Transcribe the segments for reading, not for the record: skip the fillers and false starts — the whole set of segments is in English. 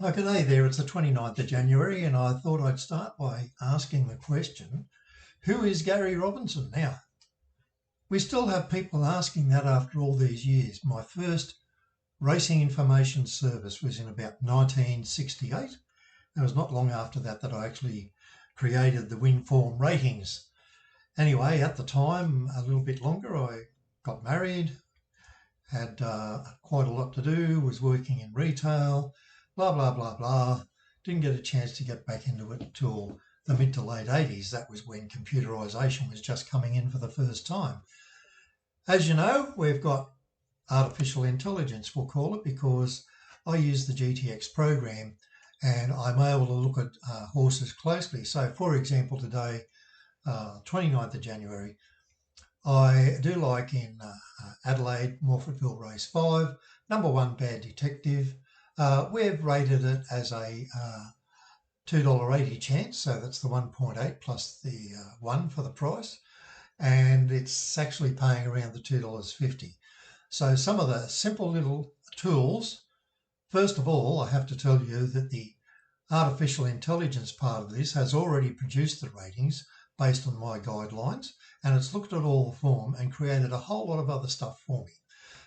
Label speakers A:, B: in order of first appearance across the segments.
A: Oh, good day there. It's the 29th of January, and I thought I'd start by asking the question, who is Garry Robinson? Now, we still have people asking that after all these years. My first racing information service was in about 1968. It was not long after that that I actually created the WINFORM ratings. Anyway, at the time, a little bit longer, I got married, had quite a lot to do, was working in retail, blah, blah, blah, blah. Didn't get a chance to get back into it until the mid to late 80s. That was when computerisation was just coming in for the first time. As you know, we've got artificial intelligence, we'll call it, because I use the GTX program and I'm able to look at horses closely. So, for example, today, 29th of January, I do like in Adelaide, Morphettville Race 5, number 1 Bad Detective. We've rated it as a $2.80 chance, so that's the 1.8 plus the 1 for the price, and it's actually paying around the $2.50. So some of the simple little tools, first of all, I have to tell you that the artificial intelligence part of this has already produced the ratings based on my guidelines, and it's looked at all the form and created a whole lot of other stuff for me.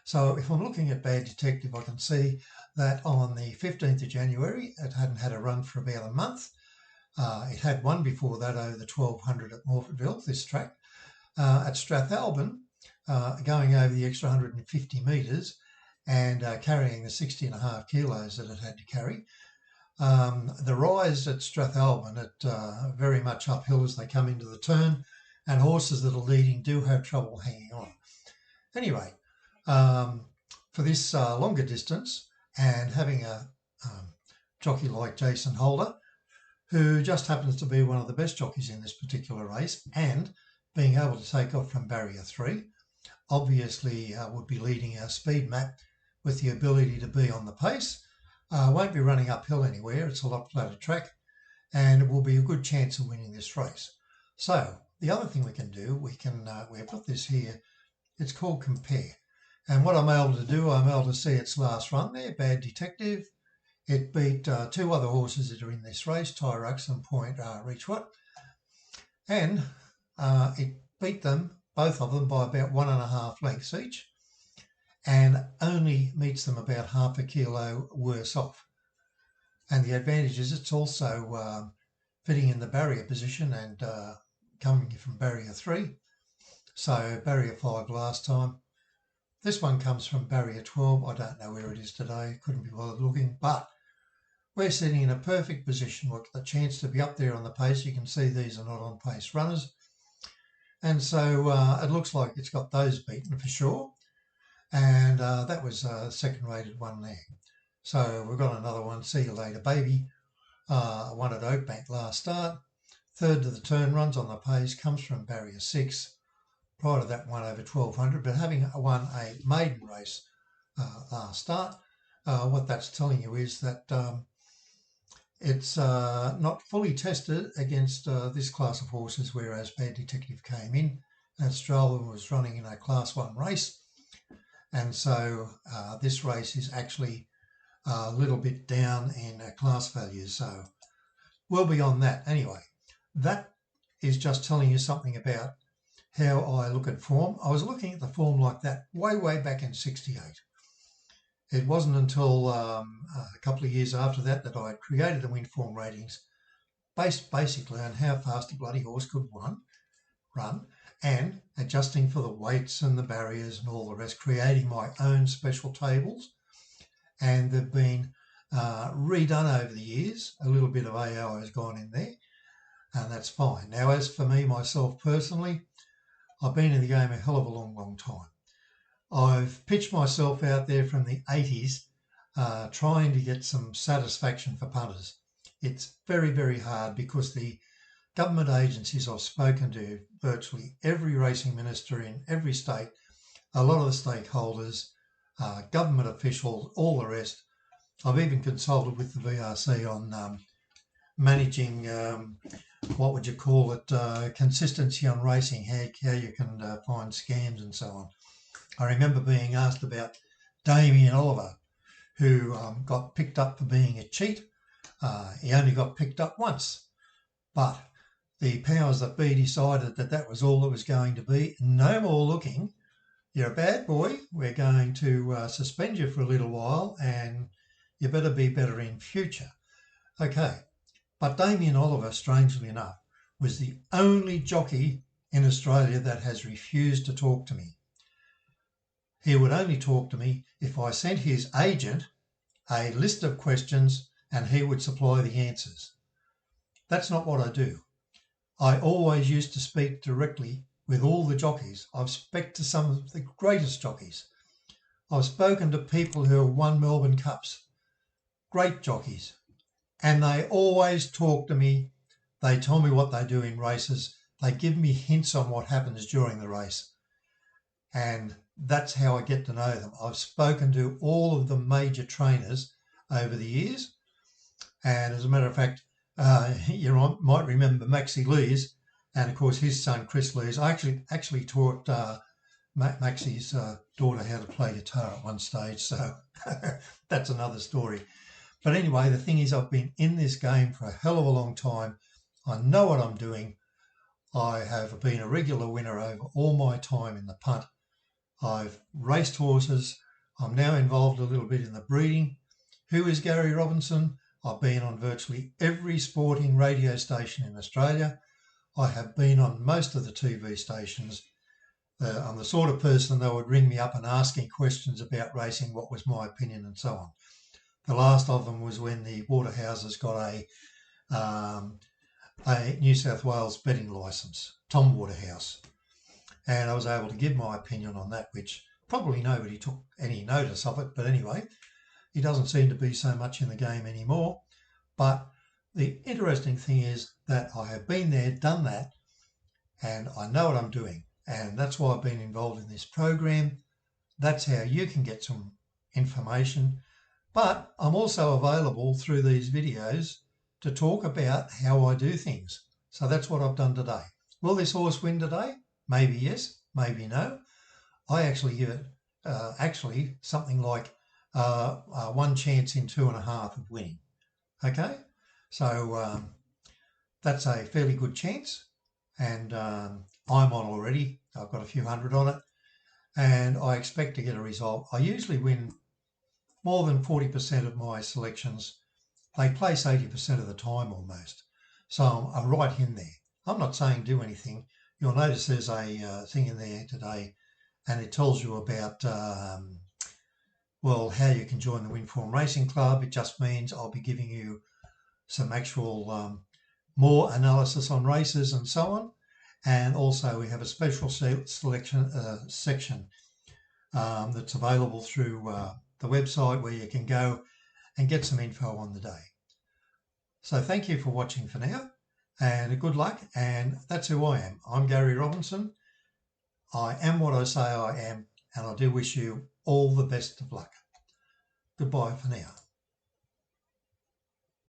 A: So if I'm looking at Bad Detective, I can see that on the 15th of January, it hadn't had a run for about a month. It had one before that over the 1200 at Morphettville, this track. At Strathalbyn, going over the extra 150 metres and carrying the 60.5 kilos that it had to carry. The rise at Strathalbyn, at very much uphill as they come into the turn, and horses that are leading do have trouble hanging on. Anyway, for this longer distance, and having a jockey like Jason Holder, who just happens to be one of the best jockeys in this particular race, and being able to take off from barrier 3, obviously would be leading our speed map with the ability to be on the pace. Won't be running uphill anywhere, it's a lot flatter track, and it will be a good chance of winning this race. So the other thing we can do, we've got this here, it's called Compare. And what I'm able to do, I'm able to see its last run there, Bad Detective. It beat 2 other horses that are in this race, Tyrux and Point Reachwhat. And it beat them, both of them, by about 1.5 lengths each, and only meets them about half a kilo worse off. And the advantage is it's also fitting in the barrier position and coming from barrier 3. So barrier 5 last time. This one comes from barrier 12. I don't know where it is today. Couldn't be bothered looking, but we're sitting in a perfect position. We've got the chance to be up there on the pace. You can see these are not on pace runners. And so it looks like it's got those beaten for sure. And that was a second rated one there. So we've got another one, See You Later Baby, one at Oakbank last start. Third to the turn, runs on the pace, comes from barrier 6. Prior to that, one over 1200, but having won a maiden race last start, what that's telling you is that it's not fully tested against this class of horses, whereas Bad Detective came in and Strathalbyn was running in a Class 1 race. And so this race is actually a little bit down in class values. So we'll be on that. Anyway, that is just telling you something about how I look at form. I was looking at the form like that way back in 68. It wasn't until a couple of years after that that I had created the WINFORM ratings based basically on how fast a bloody horse could run and adjusting for the weights and the barriers and all the rest, creating my own special tables. And they've been redone over the years. A little bit of AI has gone in there, and that's fine. Now, as for me, myself personally, I've been in the game a hell of a long time. I've pitched myself out there from the 80s trying to get some satisfaction for punters. It's very hard because the government agencies I've spoken to, virtually every racing minister in every state, a lot of the stakeholders, government officials, all the rest. I've even consulted with the VRC on managing, what would you call it, consistency on racing, how you can find scams and so on. I remember being asked about Damien Oliver, who got picked up for being a cheat. He only got picked up once, but the powers that be decided that that was all it was going to be. No more looking. You're a bad boy. We're going to suspend you for a little while, and you better be better in future. Okay, but Damien Oliver, strangely enough, was the only jockey in Australia that has refused to talk to me. He would only talk to me if I sent his agent a list of questions and he would supply the answers. That's not what I do. I always used to speak directly with all the jockeys. I've spoken to some of the greatest jockeys. I've spoken to people who have won Melbourne Cups, great jockeys, and they always talk to me. They tell me what they do in races. They give me hints on what happens during the race. And that's how I get to know them. I've spoken to all of the major trainers over the years. And as a matter of fact, you might remember Maxie Lees, and of course his son Chris Lees. I actually taught Maxie's daughter how to play guitar at one stage, so that's another story. But anyway, the thing is, I've been in this game for a hell of a long time. I know what I'm doing. I have been a regular winner over all my time in the punt. I've raced horses. I'm now involved a little bit in the breeding. Who is Garry Robinson? I've been on virtually every sporting radio station in Australia. I have been on most of the TV stations. I'm the sort of person that would ring me up and asking questions about racing, what was my opinion and so on. The last of them was when the Waterhouses got a New South Wales betting licence, Tom Waterhouse. And I was able to give my opinion on that, which probably nobody took any notice of it. But anyway, he doesn't seem to be so much in the game anymore. But the interesting thing is that I have been there, done that, and I know what I'm doing. And that's why I've been involved in this program. That's how you can get some information. But I'm also available through these videos to talk about how I do things. So that's what I've done today. Will this horse win today? Maybe yes, maybe no. I actually give it something like 1 chance in 2.5 of winning. Okay, so that's a fairly good chance, and I'm on already. I've got a few hundred on it, and I expect to get a result. I usually win more than 40% of my selections. They place 80% of the time almost, so I'm right in there. I'm not saying do anything. You'll notice there's a thing in there today, and it tells you about well, how you can join the WINFORM Racing Club. It just means I'll be giving you some actual more analysis on races and so on. And also we have a special selection section that's available through the website where you can go and get some info on the day. So thank you for watching for now, and good luck. And that's who I am. I'm Garry Robinson. I am what I say I am, and I do wish you all the best of luck. Goodbye for now.